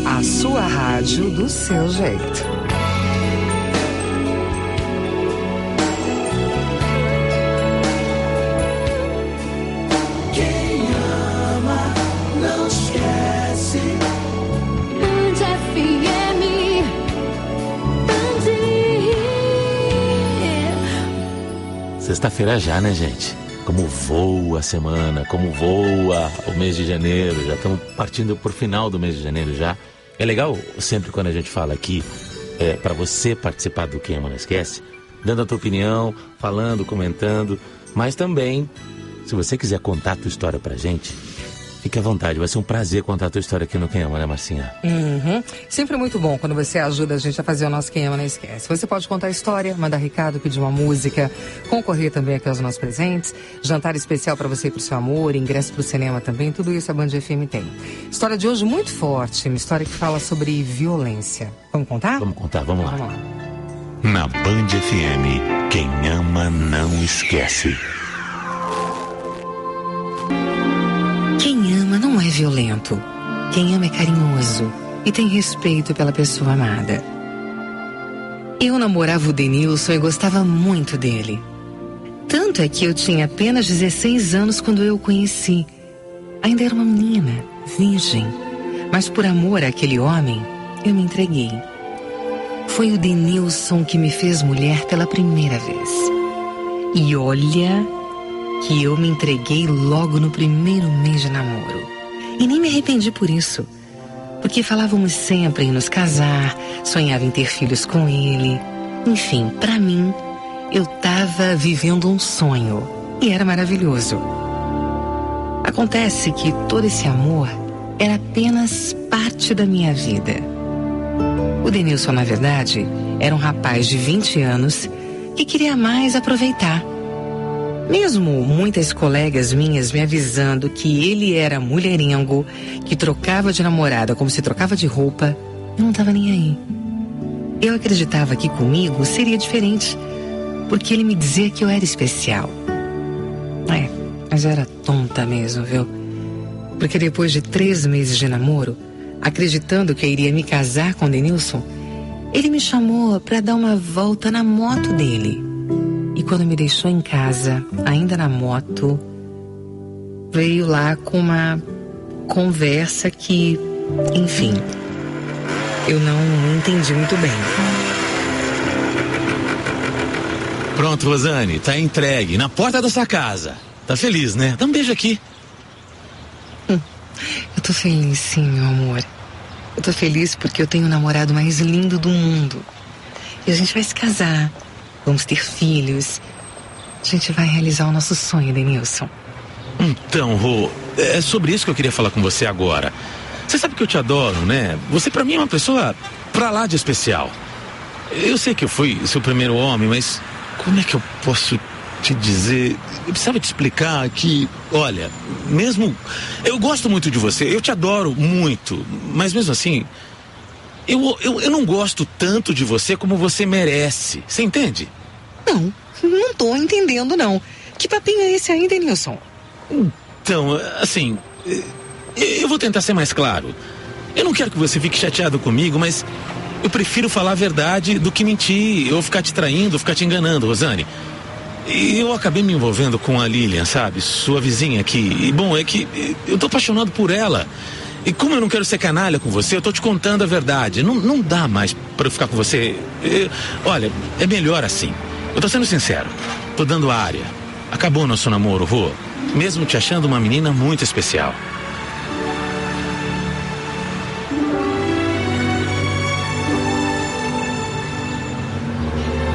A sua rádio do seu jeito. Quem ama não esquece. Band FM. Sexta-feira já, né, gente? Como voa a semana, como voa o mês de janeiro. Já estamos partindo pro final do mês de janeiro já. É legal sempre quando a gente fala aqui, para você participar do Quem Ama Não Esquece, dando a tua opinião, falando, comentando, mas também, se você quiser contar a tua história pra gente, fique à vontade, vai ser um prazer contar a tua história aqui no Quem Ama, né, Marcinha? Sempre muito bom quando você ajuda a gente a fazer o nosso Quem Ama Não Esquece. Você pode contar a história, mandar recado, pedir uma música, concorrer também aqui aos nossos presentes, jantar especial para você e pro seu amor, ingresso pro cinema também, tudo isso a Band FM tem. História de hoje muito forte, uma história que fala sobre violência. Vamos contar? Vamos contar, vamos lá. Na Band FM, quem ama não esquece. Quem ama não é violento. Quem ama é carinhoso e tem respeito pela pessoa amada. Eu namorava o Denilson e gostava muito dele. Tanto é que eu tinha apenas 16 anos quando eu o conheci. Ainda era uma menina, virgem. Mas por amor àquele homem, eu me entreguei. Foi o Denilson que me fez mulher pela primeira vez. E olha que eu me entreguei logo no primeiro mês de namoro. E nem me arrependi por isso. Porque falávamos sempre em nos casar, sonhava em ter filhos com ele. Enfim, pra mim, eu tava vivendo um sonho. E era maravilhoso. Acontece que todo esse amor era apenas parte da minha vida. O Denilson, na verdade, era um rapaz de 20 anos que queria mais aproveitar. Mesmo muitas colegas minhas me avisando que ele era mulherengo, que trocava de namorada como se trocava de roupa, eu não estava nem aí. Eu acreditava que comigo seria diferente, porque ele me dizia que eu era especial. Mas eu era tonta mesmo, viu? Porque depois de 3 meses de namoro, acreditando que eu iria me casar com o Denilson, ele me chamou para dar uma volta na moto dele. E quando me deixou em casa, ainda na moto, veio lá com uma conversa que, enfim, eu não entendi muito bem. Pronto, Rosane, tá entregue, na porta da sua casa. Tá feliz, né? Dá um beijo aqui. Eu tô feliz, sim, meu amor. Eu tô feliz porque eu tenho o namorado mais lindo do mundo. E a gente vai se casar. Vamos ter filhos. A gente vai realizar o nosso sonho, Denilson. Então, Rô, é sobre isso que eu queria falar com você agora. Você sabe que eu te adoro, né? Você pra mim é uma pessoa pra lá de especial. Eu sei que eu fui seu primeiro homem, mas como é que eu posso te dizer? Eu precisava te explicar que, olha, mesmo... Eu gosto muito de você, eu te adoro muito, mas mesmo assim... Eu não gosto tanto de você como você merece. Você entende? Não tô entendendo, não. Que papinho é esse aí, Denilson? Então, assim, eu vou tentar ser mais claro. Eu não quero que você fique chateado comigo, mas eu prefiro falar a verdade do que mentir, ou ficar te traindo, ou ficar te enganando, Rosane. E eu acabei me envolvendo com a Lilian, sabe? Sua vizinha aqui. E bom, é que eu tô apaixonado por ela. E como eu não quero ser canalha com você, eu tô te contando a verdade. Não dá mais pra eu ficar com você. Olha, é melhor assim. Eu tô sendo sincero. Tô dando a área. Acabou o nosso namoro, Rô. Mesmo te achando uma menina muito especial.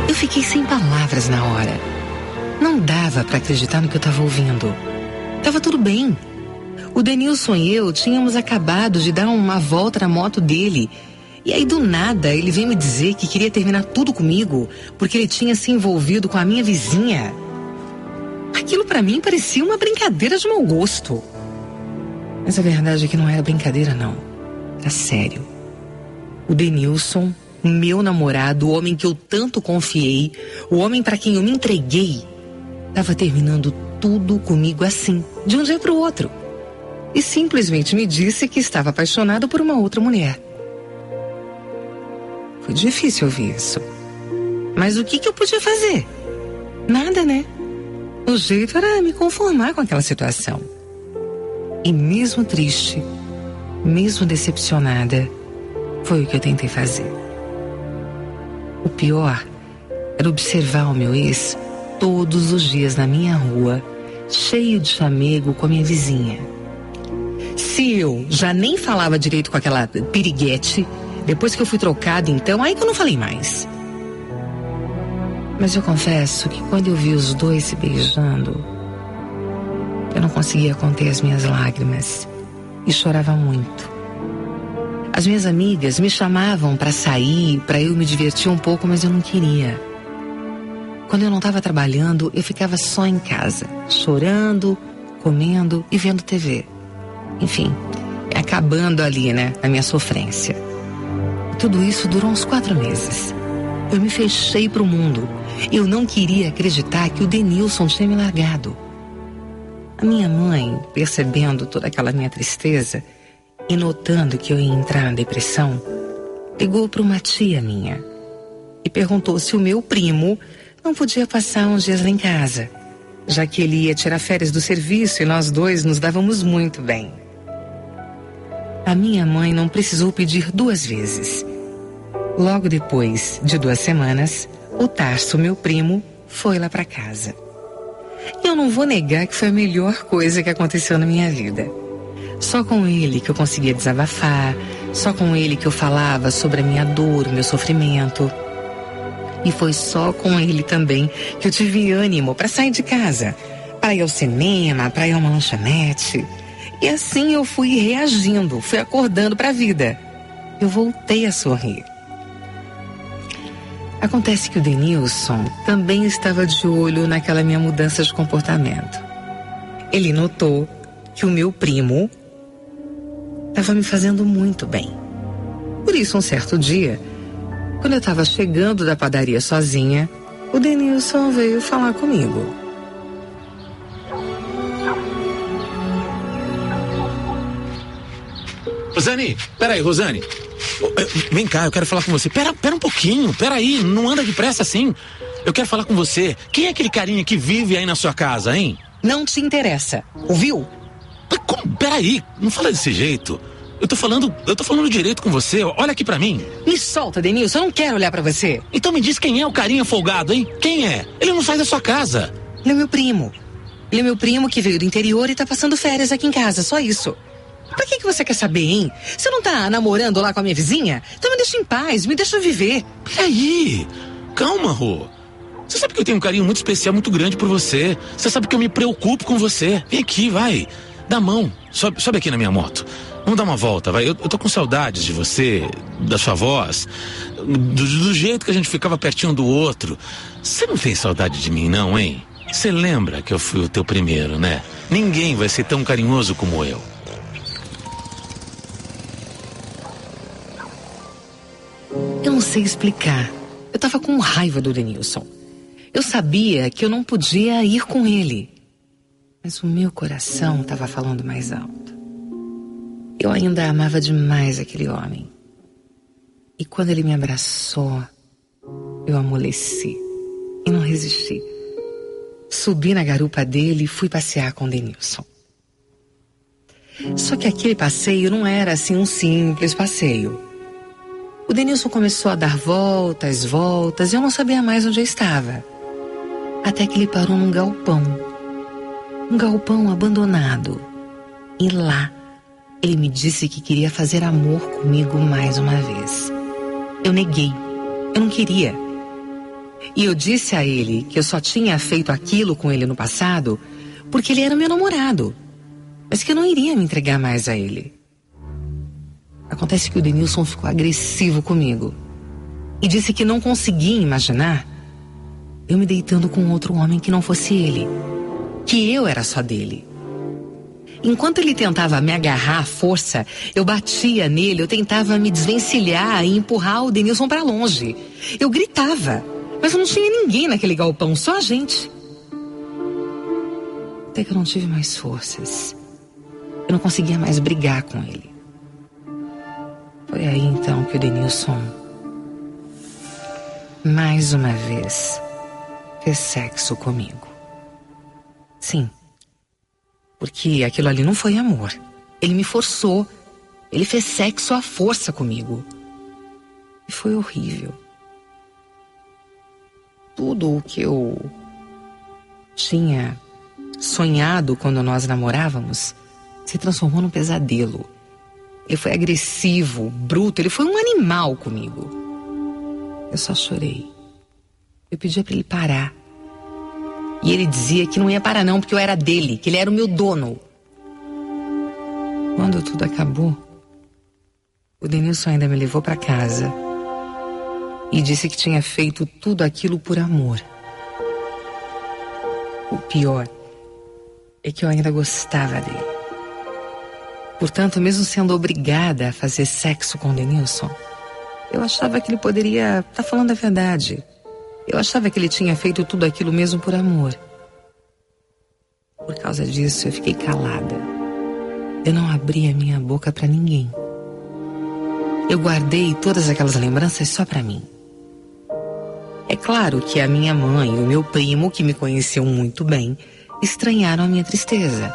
Eu fiquei sem palavras na hora. Não dava pra acreditar no que eu tava ouvindo. Tava tudo bem. O Denilson e eu tínhamos acabado de dar uma volta na moto dele. E aí do nada ele veio me dizer que queria terminar tudo comigo porque ele tinha se envolvido com a minha vizinha. Aquilo pra mim parecia uma brincadeira de mau gosto. Mas a verdade é que não era brincadeira, não. Era sério. O Denilson, meu namorado, o homem que eu tanto confiei, o homem pra quem eu me entreguei, tava terminando tudo comigo assim, de um dia pro outro. e simplesmente me disse que estava apaixonado por uma outra mulher. Foi difícil ouvir isso. Mas o que eu podia fazer? Nada, né? O jeito era me conformar com aquela situação. E mesmo triste, mesmo decepcionada, foi o que eu tentei fazer. O pior era observar o meu ex todos os dias na minha rua, cheio de chamego com a minha vizinha. Se eu já nem falava direito com aquela piriguete, depois que eu fui trocado, então, aí que eu não falei mais. Mas eu confesso que quando eu vi os dois se beijando, eu não conseguia conter as minhas lágrimas e chorava muito. As minhas amigas me chamavam para sair, para eu me divertir um pouco, mas eu não queria. Quando eu não estava trabalhando, eu ficava só em casa, chorando, comendo e vendo TV. Enfim, acabando ali, né, na minha sofrência. Tudo isso durou uns 4 meses. Eu me fechei pro mundo. Eu não queria acreditar que o Denilson tinha me largado. A minha mãe, percebendo toda aquela minha tristeza e notando que eu ia entrar na depressão, ligou para uma tia minha e perguntou se o meu primo não podia passar uns dias lá em casa, já que ele ia tirar férias do serviço e nós dois nos dávamos muito bem. A minha mãe não precisou pedir 2 vezes. Logo depois de 2 semanas, o Tarso, meu primo, foi lá para casa. Eu não vou negar que foi a melhor coisa que aconteceu na minha vida. Só com ele que eu conseguia desabafar, só com ele que eu falava sobre a minha dor, o meu sofrimento. E foi só com ele também que eu tive ânimo para sair de casa, para ir ao cinema, para ir a uma lanchonete. E assim eu fui reagindo, fui acordando para a vida. Eu voltei a sorrir. Acontece que o Denilson também estava de olho naquela minha mudança de comportamento. Ele notou que o meu primo estava me fazendo muito bem. Por isso, um certo dia, quando eu estava chegando da padaria sozinha, o Denilson veio falar comigo. Rosane, peraí, Rosane. Vem cá, eu quero falar com você. Pera um pouquinho, peraí, não anda depressa assim. Eu quero falar com você. Quem é aquele carinha que vive aí na sua casa, hein? Não te interessa, ouviu? Peraí, não fala desse jeito. Eu tô falando direito com você, olha aqui pra mim. Me solta, Denilson, eu não quero olhar pra você. Então me diz quem é o carinha folgado, hein? Quem é? Ele não sai da sua casa. Ele é meu primo. Ele é meu primo que veio do interior e tá passando férias aqui em casa, só isso. Pra que você quer saber, hein? Você não tá namorando lá com a minha vizinha? Então me deixa em paz, me deixa viver. Peraí, calma, Rô. Você sabe que eu tenho um carinho muito especial, muito grande por você. Você sabe que eu me preocupo com você. Vem aqui, vai. Dá a mão, sobe aqui na minha moto. Vamos dar uma volta, vai. Eu tô com saudades de você, da sua voz, do jeito que a gente ficava pertinho do outro. Você não tem saudade de mim, não, hein? Você lembra que eu fui o teu primeiro, né? Ninguém vai ser tão carinhoso como eu. Eu não sei explicar. Eu tava com raiva do Denilson. Eu sabia que eu não podia ir com ele. Mas o meu coração estava falando mais alto. Eu ainda amava demais aquele homem. E quando ele me abraçou, eu amoleci e não resisti. Subi na garupa dele e fui passear com o Denilson. Só que aquele passeio não era assim um simples passeio. O Denilson começou a dar voltas e eu não sabia mais onde eu estava. Até que ele parou num galpão. Um galpão abandonado. E lá, ele me disse que queria fazer amor comigo mais uma vez. Eu neguei. Eu não queria. E eu disse a ele que eu só tinha feito aquilo com ele no passado porque ele era meu namorado. Mas que eu não iria me entregar mais a ele. Acontece que o Denilson ficou agressivo comigo. E disse que não conseguia imaginar eu me deitando com outro homem que não fosse ele. Que eu era só dele. Enquanto ele tentava me agarrar à força, eu batia nele, eu tentava me desvencilhar e empurrar o Denilson para longe. Eu gritava, mas não tinha ninguém naquele galpão, só a gente. Até que eu não tive mais forças. Eu não conseguia mais brigar com ele. Foi aí então que o Denilson, mais uma vez, fez sexo comigo. Sim, porque aquilo ali não foi amor. Ele me forçou. Ele fez sexo à força comigo. E foi horrível. Tudo o que eu tinha sonhado quando nós namorávamos se transformou num pesadelo. Ele foi agressivo, bruto, ele foi um animal comigo. Eu só chorei. Eu pedia pra ele parar. E ele dizia que não ia parar não, porque eu era dele, que ele era o meu dono. Quando tudo acabou, o Denilson ainda me levou pra casa e disse que tinha feito tudo aquilo por amor. O pior é que eu ainda gostava dele. Portanto, mesmo sendo obrigada a fazer sexo com o Denilson, eu achava que ele poderia estar falando a verdade. Eu achava que ele tinha feito tudo aquilo mesmo por amor. Por causa disso, eu fiquei calada. Eu não abri a minha boca pra ninguém. Eu guardei todas aquelas lembranças só pra mim. É claro que a minha mãe e o meu primo, que me conheciam muito bem, estranharam a minha tristeza.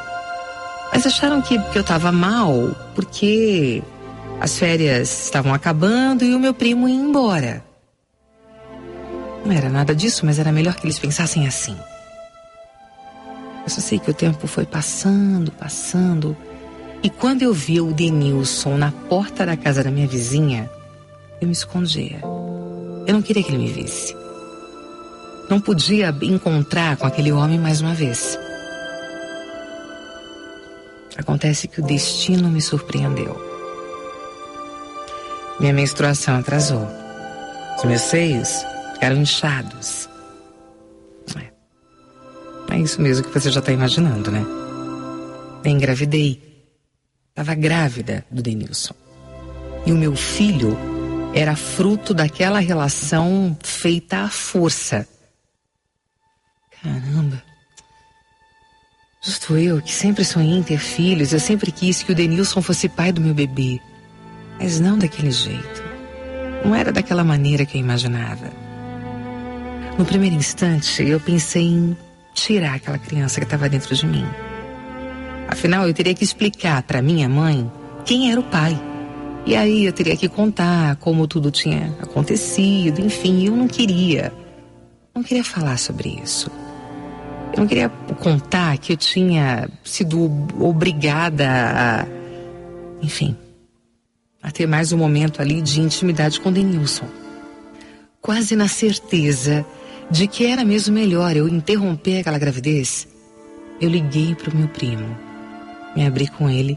Mas acharam que eu estava mal porque as férias estavam acabando e o meu primo ia embora. Não era nada disso, mas era melhor que eles pensassem assim. Eu só sei que o tempo foi passando. E quando eu via o Denilson na porta da casa da minha vizinha, eu me escondia. Eu não queria que ele me visse. Não podia encontrar com aquele homem mais uma vez. Acontece que o destino me surpreendeu. Minha menstruação atrasou. Os meus seios ficaram inchados. É isso mesmo que você já está imaginando, né? Eu engravidei. Estava grávida do Denilson. E o meu filho era fruto daquela relação feita à força. Caramba. Justo eu, que sempre sonhei em ter filhos, eu sempre quis que o Denilson fosse pai do meu bebê. Mas não daquele jeito. Não era daquela maneira que eu imaginava. No primeiro instante, eu pensei em tirar aquela criança que estava dentro de mim. Afinal, eu teria que explicar para minha mãe quem era o pai. E aí eu teria que contar como tudo tinha acontecido, enfim, eu não queria falar sobre isso. Eu não queria contar que eu tinha sido obrigada a, enfim, a ter mais um momento ali de intimidade com o Denilson. Quase na certeza de que era mesmo melhor eu interromper aquela gravidez, eu liguei para o meu primo, me abri com ele.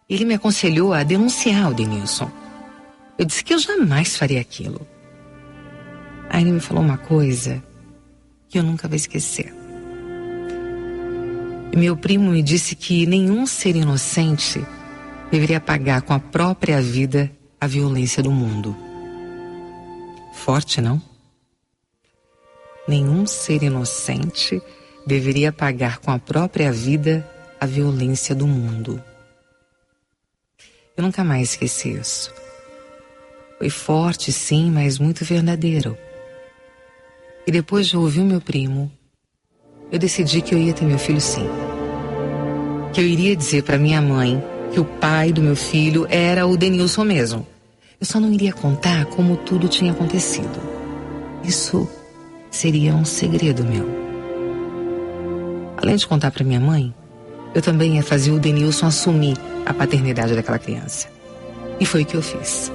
Ele me aconselhou a denunciar o Denilson. Eu disse que eu jamais faria aquilo. Aí ele me falou uma coisa que eu nunca vou esquecer. Meu primo me disse que nenhum ser inocente deveria pagar com a própria vida a violência do mundo. Forte, não? Nenhum ser inocente deveria pagar com a própria vida a violência do mundo. Eu nunca mais esqueci isso. Foi forte, sim, mas muito verdadeiro. E depois de ouvir o meu primo, eu decidi que eu ia ter meu filho sim. Que eu iria dizer para minha mãe que o pai do meu filho era o Denilson mesmo. Eu só não iria contar como tudo tinha acontecido. Isso seria um segredo meu. Além de contar para minha mãe, eu também ia fazer o Denilson assumir a paternidade daquela criança. E foi o que eu fiz.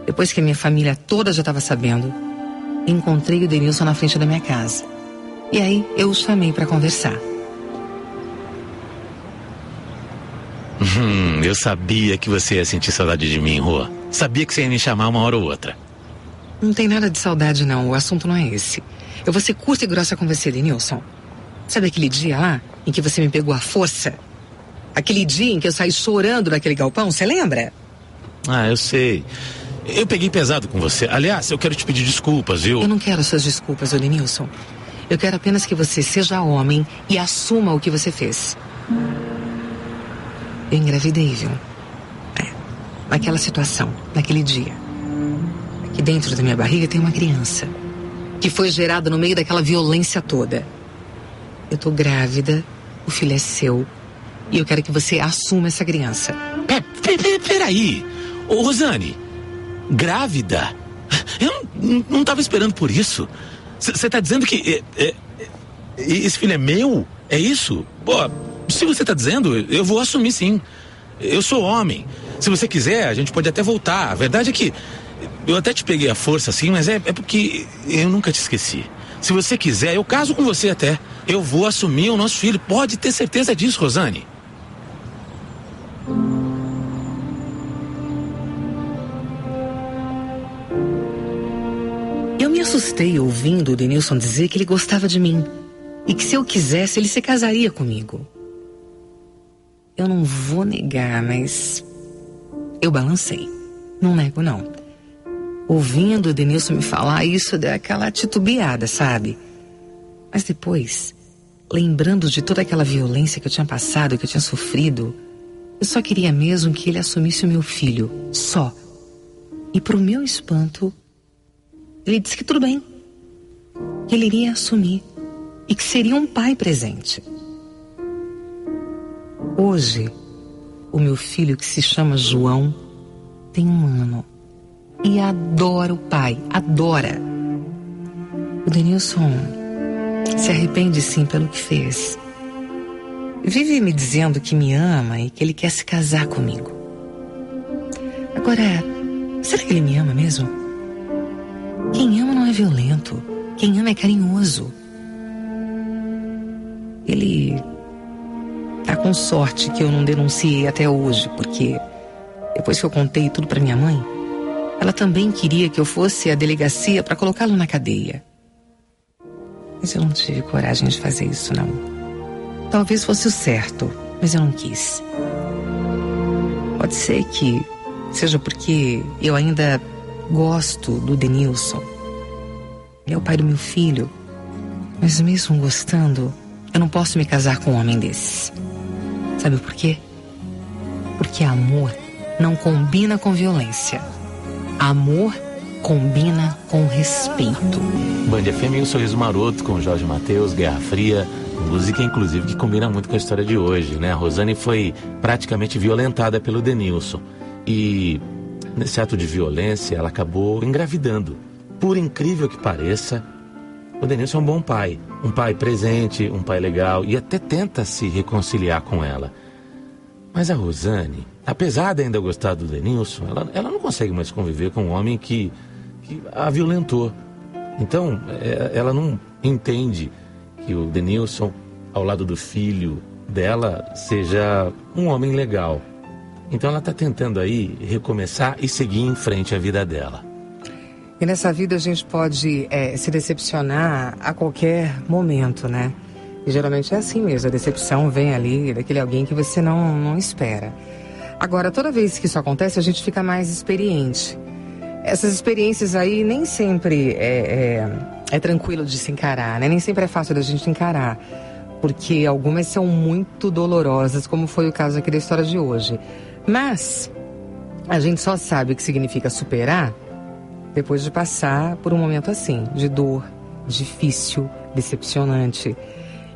Depois que a minha família toda já estava sabendo, encontrei o Denilson na frente da minha casa. E aí eu o chamei para conversar. Eu sabia que você ia sentir saudade de mim, Rô. Sabia que você ia me chamar uma hora ou outra. Não tem nada de saudade, não. O assunto não é esse. Eu vou ser curta e grossa com você, Denilson. Sabe aquele dia lá em que você me pegou à força? Aquele dia em que eu saí chorando naquele galpão, você lembra? Ah, eu sei. Eu peguei pesado com você. Aliás, eu quero te pedir desculpas, viu? Eu não quero suas desculpas, Denilson. Eu quero apenas que você seja homem e assuma o que você fez. Eu engravidei, viu? Naquela situação, naquele dia. Aqui dentro da minha barriga tem uma criança que foi gerada no meio daquela violência toda. Eu tô grávida, o filho é seu e eu quero que você assuma essa criança. Peraí. Ô, Rosane, grávida? Eu não tava esperando por isso. Você tá dizendo que esse filho é meu? É isso? Pô, se você tá dizendo, eu vou assumir sim. Eu sou homem. Se você quiser, a gente pode até voltar. A verdade é que eu até te peguei à força assim, mas é porque eu nunca te esqueci. Se você quiser, eu caso com você até. Eu vou assumir o nosso filho. Pode ter certeza disso, Rosane. Eu me assustei ouvindo o Denilson dizer que ele gostava de mim e que se eu quisesse, ele se casaria comigo. Eu não vou negar, mas eu balancei. Não nego, não. Ouvindo o Denilson me falar isso, deu aquela titubeada, sabe? Mas depois, lembrando de toda aquela violência que eu tinha passado, que eu tinha sofrido, eu só queria mesmo que ele assumisse o meu filho, só. E pro meu espanto, ele disse que tudo bem, que ele iria assumir e que seria um pai presente. Hoje, o meu filho, que se chama João, tem 1 ano e adora o pai, adora. O Denilson se arrepende sim pelo que fez. Vive me dizendo que me ama e que ele quer se casar comigo. Agora, será que ele me ama mesmo? Quem ama não é violento. Quem ama é carinhoso. Ele tá com sorte que eu não denunciei até hoje, porque depois que eu contei tudo pra minha mãe, ela também queria que eu fosse à delegacia pra colocá-lo na cadeia. Mas eu não tive coragem de fazer isso, não. Talvez fosse o certo, mas eu não quis. Pode ser que seja porque eu ainda gosto do Denilson. Ele é o pai do meu filho. Mas mesmo gostando, eu não posso me casar com um homem desses. Sabe por quê? Porque amor não combina com violência. Amor combina com respeito. Band FM e o Sorriso Maroto com Jorge Mateus, Guerra Fria. Música, inclusive, que combina muito com a história de hoje, né? A Rosane foi praticamente violentada pelo Denilson. E nesse ato de violência, ela acabou engravidando. Por incrível que pareça, o Denilson é um bom pai. Um pai presente, um pai legal. E até tenta se reconciliar com ela. Mas a Rosane, apesar de ainda gostar do Denilson, ela não consegue mais conviver com um homem que a violentou. Então, ela não entende que o Denilson, ao lado do filho dela, seja um homem legal. Então ela está tentando aí recomeçar e seguir em frente a vida dela. E nessa vida a gente pode se decepcionar a qualquer momento, né? E geralmente é assim mesmo, a decepção vem ali daquele alguém que você não espera. Agora, toda vez que isso acontece, a gente fica mais experiente. Essas experiências aí nem sempre é tranquilo de se encarar, né? Nem sempre é fácil da gente encarar, porque algumas são muito dolorosas, como foi o caso aqui da história de hoje. Mas a gente só sabe o que significa superar depois de passar por um momento assim, de dor, difícil, decepcionante.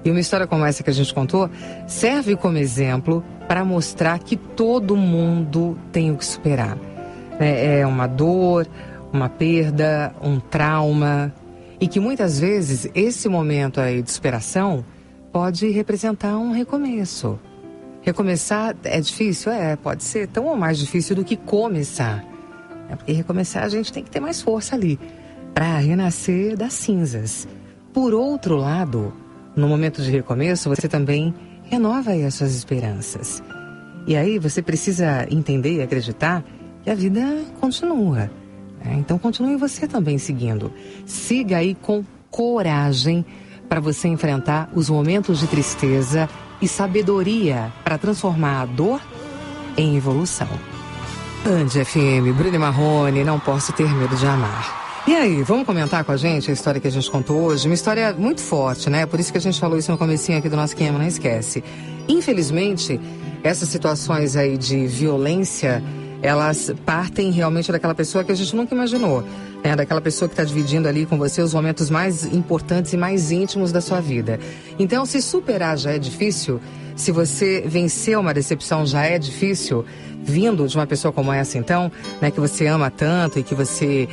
E uma história como essa que a gente contou serve como exemplo para mostrar que todo mundo tem o que superar. É uma dor, uma perda, um trauma. E que muitas vezes esse momento aí de superação pode representar um recomeço. Recomeçar é difícil? Pode ser tão ou mais difícil do que começar. Porque recomeçar a gente tem que ter mais força ali para renascer das cinzas. Por outro lado, no momento de recomeço, você também renova aí as suas esperanças. E aí você precisa entender e acreditar que a vida continua. Então continue você também seguindo. Siga aí com coragem para você enfrentar os momentos de tristeza e sabedoria para transformar a dor em evolução. Band FM, Bruno Marrone, não posso ter medo de amar. E aí, vamos comentar com a gente a história que a gente contou hoje? Uma história muito forte, né? Por isso que a gente falou isso no comecinho aqui do nosso Quem Ama Não Esquece. Infelizmente, essas situações aí de violência, elas partem realmente daquela pessoa que a gente nunca imaginou, né? Daquela pessoa que está dividindo ali com você os momentos mais importantes e mais íntimos da sua vida. Então, se superar já é difícil, se você vencer uma decepção já é difícil, vindo de uma pessoa como essa, então, né, que você ama tanto e que você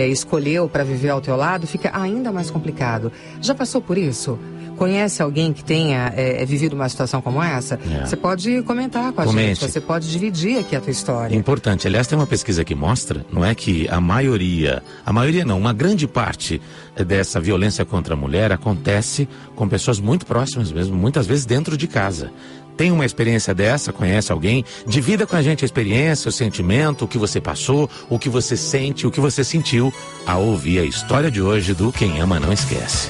escolheu para viver ao teu lado, fica ainda mais complicado. Já passou por isso? Conhece alguém que tenha vivido uma situação como essa? Você pode comentar com a gente, você pode dividir aqui a tua história. Importante. Aliás, tem uma pesquisa que mostra, não é que a maioria não, uma grande parte dessa violência contra a mulher acontece com pessoas muito próximas mesmo, muitas vezes dentro de casa. Tem uma experiência dessa? Conhece alguém? Divida com a gente a experiência, o sentimento, o que você passou, o que você sente, o que você sentiu ao ouvir a história de hoje do Quem Ama Não Esquece.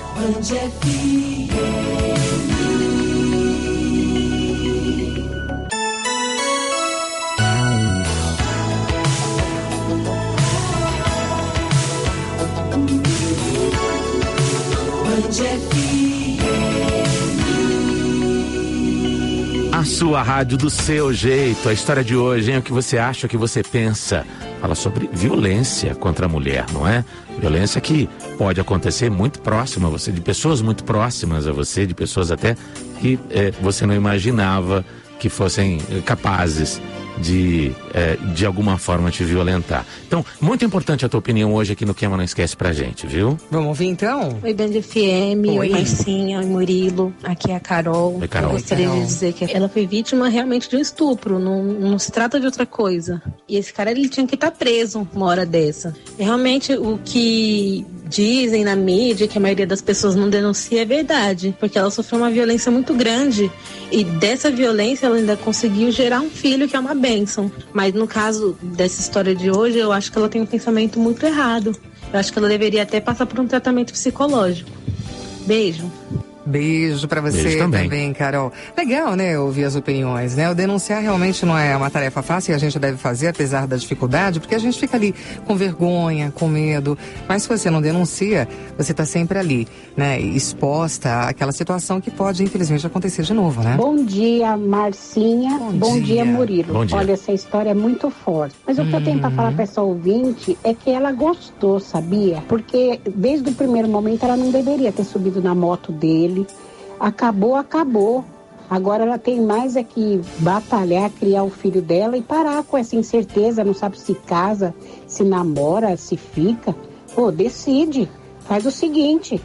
A sua rádio do seu jeito. A história de hoje, hein? O que você acha, o que você pensa? Fala sobre violência contra a mulher, não é? Violência que pode acontecer muito próxima a você, de pessoas muito próximas a você, de pessoas até que você não imaginava que fossem capazes de alguma forma te violentar. Então, muito importante a tua opinião hoje aqui no Quem Ama Não Esquece pra gente, viu? Vamos ouvir então? Oi, Band FM, Oi, oi Marcinha, oi Murilo, aqui é a Carol. Oi, Carol. Eu gostaria de dizer que ela foi vítima realmente de um estupro, não se trata de outra coisa. E esse cara, ele tinha que estar preso uma hora dessa. E realmente, o que dizem na mídia, que a maioria das pessoas não denuncia, é verdade, porque ela sofreu uma violência muito grande e dessa violência ela ainda conseguiu gerar um filho, que é uma bênção. Mas no caso dessa história de hoje, eu acho que ela tem um pensamento muito errado. Eu acho que ela deveria até passar por um tratamento psicológico. Beijo. Beijo pra você. Beijo também, Carol. Legal, né, ouvir as opiniões, né? O denunciar realmente não é uma tarefa fácil e a gente deve fazer, apesar da dificuldade, porque a gente fica ali com vergonha, com medo. Mas se você não denuncia, você tá sempre ali, né, exposta àquela situação que pode, infelizmente, acontecer de novo, né? Bom dia, Marcinha. Bom dia, Murilo. Bom dia. Olha, essa história é muito forte. Mas o que eu tenho pra falar pra essa ouvinte é que ela gostou, sabia? Porque desde o primeiro momento ela não deveria ter subido na moto dele. Acabou. Agora ela tem mais é que batalhar, criar o filho dela e parar com essa incerteza, não sabe se casa, se namora, se fica. Pô, decide. Faz o seguinte,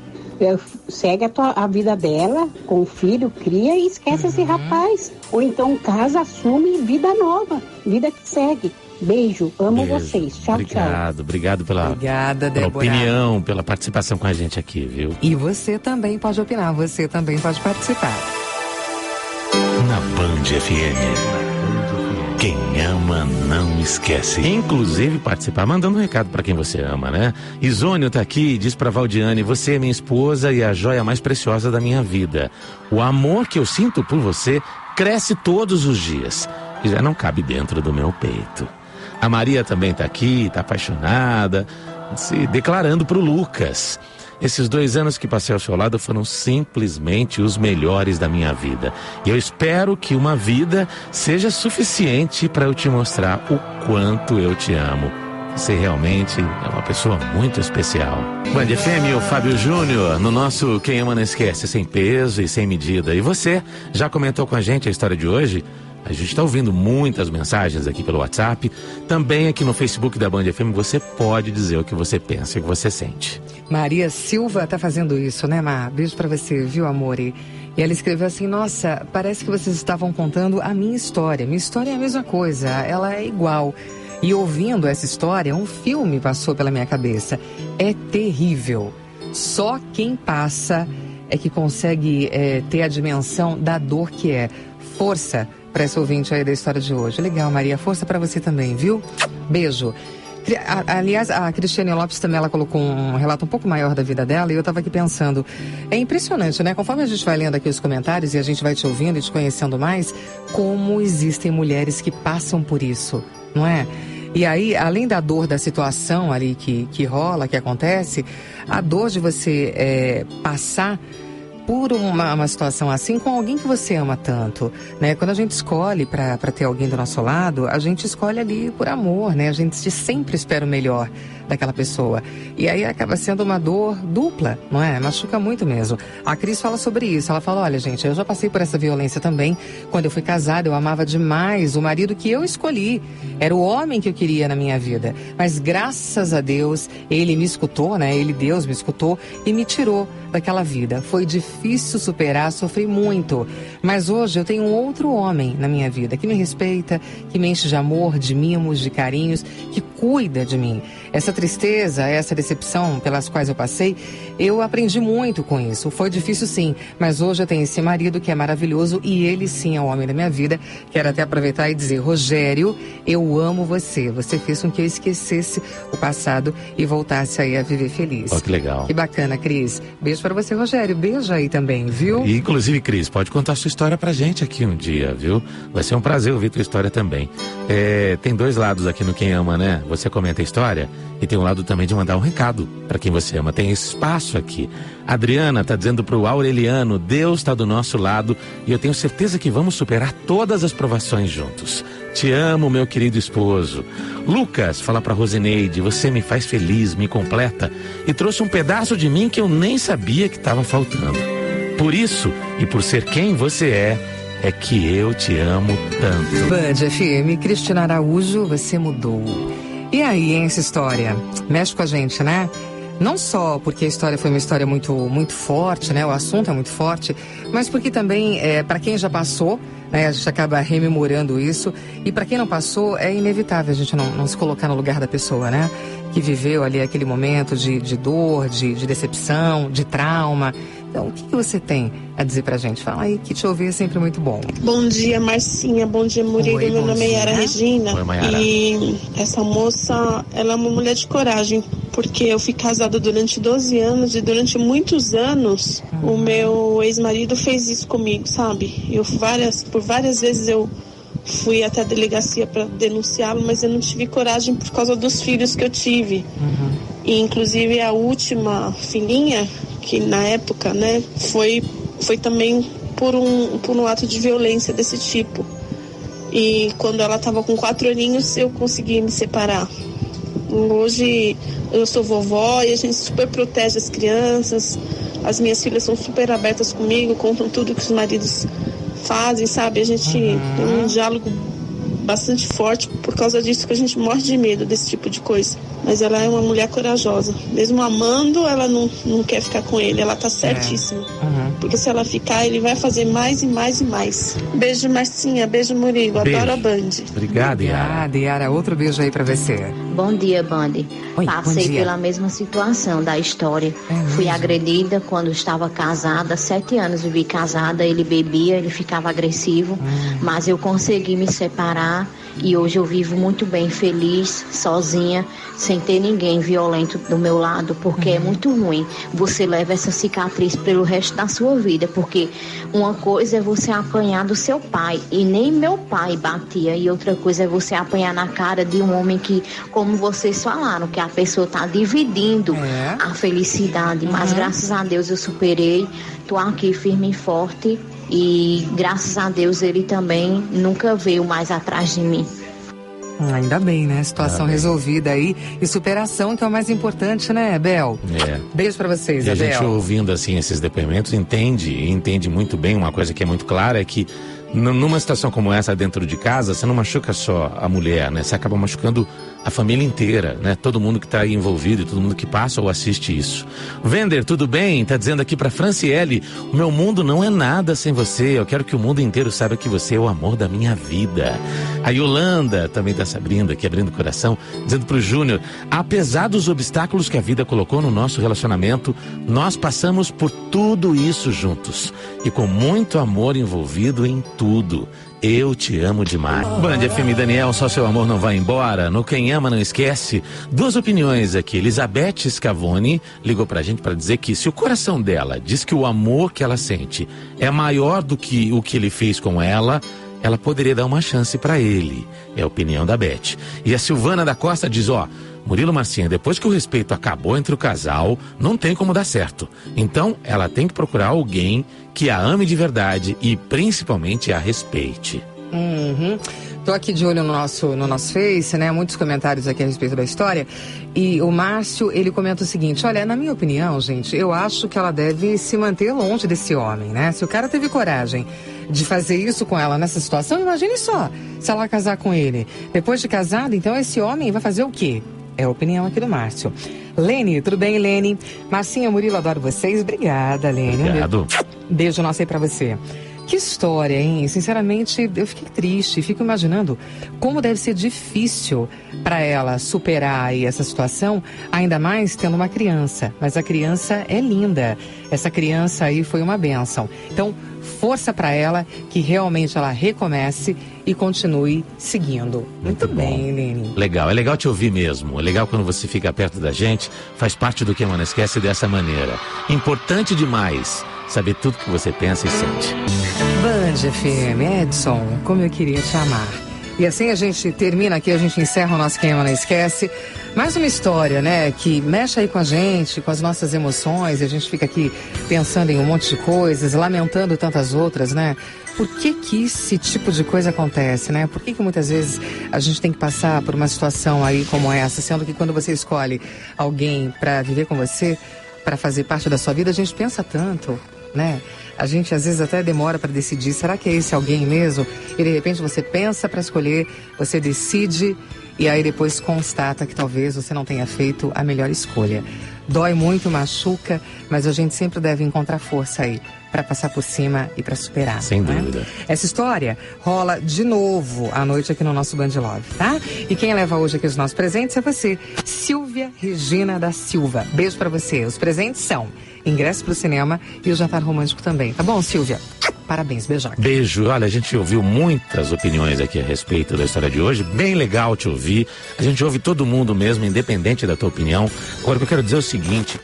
segue a vida dela com o filho, cria e esquece esse rapaz. Ou então casa, assume vida nova, vida que segue. Beijo, amo vocês. Tchau, tchau. Obrigado pela opinião, pela participação com a gente aqui, viu? E você também pode opinar, você também pode participar. Na Band FM, quem ama não esquece. Inclusive participar, mandando um recado pra quem você ama, né? Isônio tá aqui e diz pra Valdiane: você é minha esposa e a joia mais preciosa da minha vida. O amor que eu sinto por você cresce todos os dias e já não cabe dentro do meu peito. A Maria também tá aqui, tá apaixonada, se declarando pro Lucas. Esses 2 anos que passei ao seu lado foram simplesmente os melhores da minha vida. E eu espero que uma vida seja suficiente para eu te mostrar o quanto eu te amo. Você realmente é uma pessoa muito especial. Band FM, o Fábio Júnior, no nosso Quem Ama Não Esquece, sem peso e sem medida. E você já comentou com a gente a história de hoje? A gente está ouvindo muitas mensagens aqui pelo WhatsApp. Também aqui no Facebook da Band FM você pode dizer o que você pensa e o que você sente. Maria Silva tá fazendo isso, né, Mar? Beijo pra você, viu, amor? E ela escreveu assim: nossa, parece que vocês estavam contando a minha história. Minha história é a mesma coisa, ela é igual. E ouvindo essa história, um filme passou pela minha cabeça. É terrível. Só quem passa é que consegue ter a dimensão da dor que é. Força para essa ouvinte aí da história de hoje. Legal, Maria. Força para você também, viu? Beijo. Aliás, a Cristiane Lopes também, ela colocou um relato um pouco maior da vida dela e eu estava aqui pensando, é impressionante, né? Conforme a gente vai lendo aqui os comentários e a gente vai te ouvindo e te conhecendo mais, como existem mulheres que passam por isso, não é? E aí, além da dor da situação ali que rola, que acontece, a dor de você passar por uma situação assim com alguém que você ama tanto, né? Quando a gente escolhe para ter alguém do nosso lado, a gente escolhe ali por amor, né? A gente sempre espera o melhor daquela pessoa. E aí acaba sendo uma dor dupla, não é? Machuca muito mesmo. A Cris fala sobre isso. Ela fala, olha, gente, eu já passei por essa violência também. Quando eu fui casada, eu amava demais o marido que eu escolhi. Era o homem que eu queria na minha vida. Mas graças a Deus, ele me escutou, né? Deus me escutou e me tirou daquela vida. Foi difícil superar, sofri muito. Mas hoje eu tenho um outro homem na minha vida que me respeita, que me enche de amor, de mimos, de carinhos, que cuida de mim. Essa tristeza, essa decepção pelas quais eu passei, eu aprendi muito com isso. Foi difícil sim, mas hoje eu tenho esse marido que é maravilhoso e ele sim é o homem da minha vida. Quero até aproveitar e dizer, Rogério, eu amo você. Você fez com que eu esquecesse o passado e voltasse aí a viver feliz. Oh, que legal. Que bacana, Cris. Beijo pra você, Rogério. Beijo aí também, viu? E, inclusive, Cris, pode contar sua história pra gente aqui um dia, viu? Vai ser um prazer ouvir tua história também. Tem dois lados aqui no Quem Ama, né? Você comenta a história e tem um lado também de mandar um recado pra quem você ama. Tem espaço aqui. A Adriana tá dizendo pro Aureliano, Deus tá do nosso lado e eu tenho certeza que vamos superar todas as provações juntos. Te amo, meu querido esposo. Lucas fala pra Rosineide, você me faz feliz, me completa e trouxe um pedaço de mim que eu nem sabia que estava faltando. Por isso e por ser quem você é que eu te amo tanto. Band FM, Cristina Araújo, você mudou. E aí, hein, essa história? Mexe com a gente, né? Não só porque a história foi uma história muito, muito forte, né? O assunto é muito forte, mas porque também, para quem já passou, né? A gente acaba rememorando isso. E para quem não passou, é inevitável a gente não se colocar no lugar da pessoa, né? Que viveu ali aquele momento de dor, de decepção, de trauma. Então, o que você tem a dizer pra gente? Fala aí, que te ouvir é sempre muito bom. Bom dia, Marcinha. Bom dia, Murilo. Meu nome é Yara Regina. Oi, Mayara. E essa moça, ela é uma mulher de coragem, porque eu fui casada durante 12 anos e durante muitos anos o meu ex-marido fez isso comigo, sabe? Por várias vezes eu fui até a delegacia para denunciá-lo, mas eu não tive coragem por causa dos filhos que eu tive. E inclusive a última filhinha, que na época, né, foi também por um ato de violência desse tipo. E quando ela estava com 4 aninhos, eu consegui me separar. Hoje eu sou vovó e a gente super protege as crianças. As minhas filhas são super abertas comigo, contam tudo que os maridos fazem, sabe? A gente tem um diálogo bastante forte por causa disso, que a gente morre de medo desse tipo de coisa. Mas ela é uma mulher corajosa. Mesmo amando, ela não quer ficar com ele. Ela tá certíssima. Porque se ela ficar, ele vai fazer mais e mais e mais. Beijo, Marcinha. Beijo, Murilo. Adoro a Band. Obrigado, Yara. Obrigada, Yara. Outro beijo aí pra você. Bom dia, Band. Oi, Passei bom dia. pela mesma situação da história. Fui agredida quando estava casada. 7 anos vivi casada. Ele bebia, ele ficava agressivo. Mas eu consegui me separar. E hoje eu vivo muito bem, feliz, sozinha, sem ter ninguém violento do meu lado, porque é muito ruim. Você leva essa cicatriz pelo resto da sua vida, porque uma coisa é você apanhar do seu pai, e nem meu pai batia, e outra coisa é você apanhar na cara de um homem que, como vocês falaram, que a pessoa está dividindo a felicidade. Mas graças a Deus eu superei, tô aqui firme e forte. E graças a Deus ele também nunca veio mais atrás de mim. Ainda bem, né? Situação resolvida aí e superação, que é o mais importante, né, Bel? Beijo pra vocês, E a Bel. gente ouvindo assim esses depoimentos entende muito bem. Uma coisa que é muito clara é que numa situação como essa dentro de casa, você não machuca só a mulher, né? Você acaba machucando a família inteira, né? Todo mundo que tá aí envolvido e todo mundo que passa ou assiste isso. Vender, tudo bem? Tá dizendo aqui pra Franciele, o meu mundo não é nada sem você. Eu quero que o mundo inteiro saiba que você é o amor da minha vida. A Yolanda também tá se abrindo aqui, abrindo o coração, dizendo pro Júnior, apesar dos obstáculos que a vida colocou no nosso relacionamento, nós passamos por tudo isso juntos. E com muito amor envolvido em tudo. Eu te amo demais. Band FM, Daniel, só seu amor não vai embora. No Quem Ama Não Esquece. 2 opiniões aqui. Elizabeth Scavone ligou pra gente pra dizer que se o coração dela diz que o amor que ela sente é maior do que o que ele fez com ela ela poderia dar uma chance pra ele. É a opinião da Beth. E a Silvana da Costa diz, Murilo, Marcinha, depois que o respeito acabou entre o casal, não tem como dar certo. Então, ela tem que procurar alguém que a ame de verdade e principalmente a respeite. Tô aqui de olho no nosso Face, né? Muitos comentários aqui a respeito da história. E o Márcio, ele comenta o seguinte, olha, na minha opinião, gente, eu acho que ela deve se manter longe desse homem, né? Se o cara teve coragem de fazer isso com ela nessa situação, imagine só, se ela casar com ele. Depois de casada, então esse homem vai fazer o quê? É a opinião aqui do Márcio. Lene, tudo bem, Lene? Marcinha, Murilo, adoro vocês. Obrigada, Lene. Obrigado. Beijo nosso aí pra você. Que história, hein? Sinceramente, eu fiquei triste, fico imaginando como deve ser difícil para ela superar aí essa situação, ainda mais tendo uma criança. Mas a criança é linda. Essa criança aí foi uma bênção. Então, força para ela, que realmente ela recomece e continue seguindo. Muito bem, Helene. Legal, é legal te ouvir mesmo. É legal quando você fica perto da gente, faz parte do Que Não Esquece dessa maneira. Importante demais saber tudo que você pensa e sente. Band FM, Edson, como eu queria te amar. E assim a gente termina aqui, a gente encerra o nosso Quem Não Esquece. Mais uma história, né, que mexe aí com a gente, com as nossas emoções, e a gente fica aqui pensando em um monte de coisas, lamentando tantas outras, né? Por que esse tipo de coisa acontece, né? Por que muitas vezes a gente tem que passar por uma situação aí como essa, sendo que quando você escolhe alguém para viver com você, para fazer parte da sua vida, a gente pensa tanto, né? A gente às vezes até demora para decidir, será que é esse alguém mesmo? E de repente você pensa para escolher, você decide e aí depois constata que talvez você não tenha feito a melhor escolha. Dói muito, machuca, mas a gente sempre deve encontrar força aí para passar por cima e para superar. Sem né? dúvida. Essa história rola de novo à noite aqui no nosso Band Love, tá? E quem leva hoje aqui os nossos presentes é você, Silvia Regina da Silva. Beijo para você. Os presentes são ingresso pro cinema e o jantar romântico também. Tá bom, Silvia? Parabéns, beijoca. Beijo. Olha, a gente ouviu muitas opiniões aqui a respeito da história de hoje. Bem legal te ouvir. A gente ouve todo mundo mesmo, independente da tua opinião. Agora, o que eu quero dizer é o seguinte...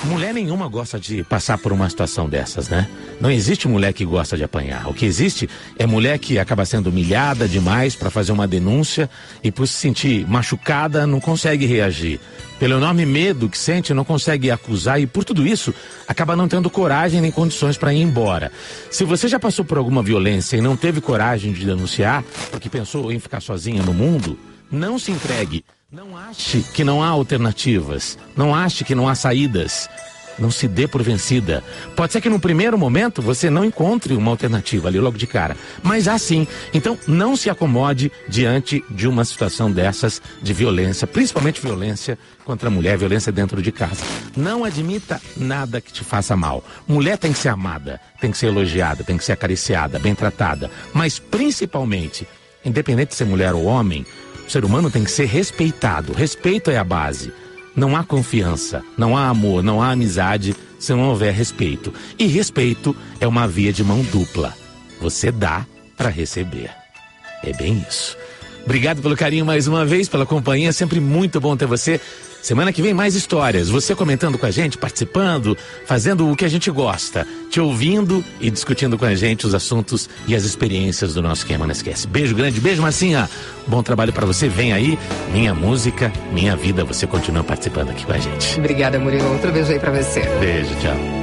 mulher nenhuma gosta de passar por uma situação dessas, né? Não existe mulher que gosta de apanhar. O que existe é mulher que acaba sendo humilhada demais para fazer uma denúncia e por se sentir machucada não consegue reagir. Pelo enorme medo que sente, não consegue acusar e por tudo isso acaba não tendo coragem nem condições para ir embora. Se você já passou por alguma violência e não teve coragem de denunciar porque pensou em ficar sozinha no mundo, não se entregue. Não ache que não há alternativas, não ache que não há saídas, não se dê por vencida. Pode ser que no primeiro momento você não encontre uma alternativa ali logo de cara, mas há sim. Então não se acomode diante de uma situação dessas de violência, principalmente violência contra a mulher, violência dentro de casa. Não admita nada que te faça mal. Mulher tem que ser amada, tem que ser elogiada, tem que ser acariciada, bem tratada, mas principalmente, independente de ser mulher ou homem, o ser humano tem que ser respeitado. Respeito é a base. Não há confiança, não há amor, não há amizade se não houver respeito. E respeito é uma via de mão dupla. Você dá para receber. É bem isso. Obrigado pelo carinho mais uma vez, pela companhia. Sempre muito bom ter você. Semana que vem mais histórias. Você comentando com a gente, participando, fazendo o que a gente gosta. Te ouvindo e discutindo com a gente os assuntos e as experiências do nosso Quem Não Esquece. Beijo grande, beijo Marcinha. Bom trabalho pra você. Vem aí, Minha Música, Minha Vida. Você continua participando aqui com a gente. Obrigada, Murilo. Outro beijo aí pra você. Beijo, tchau.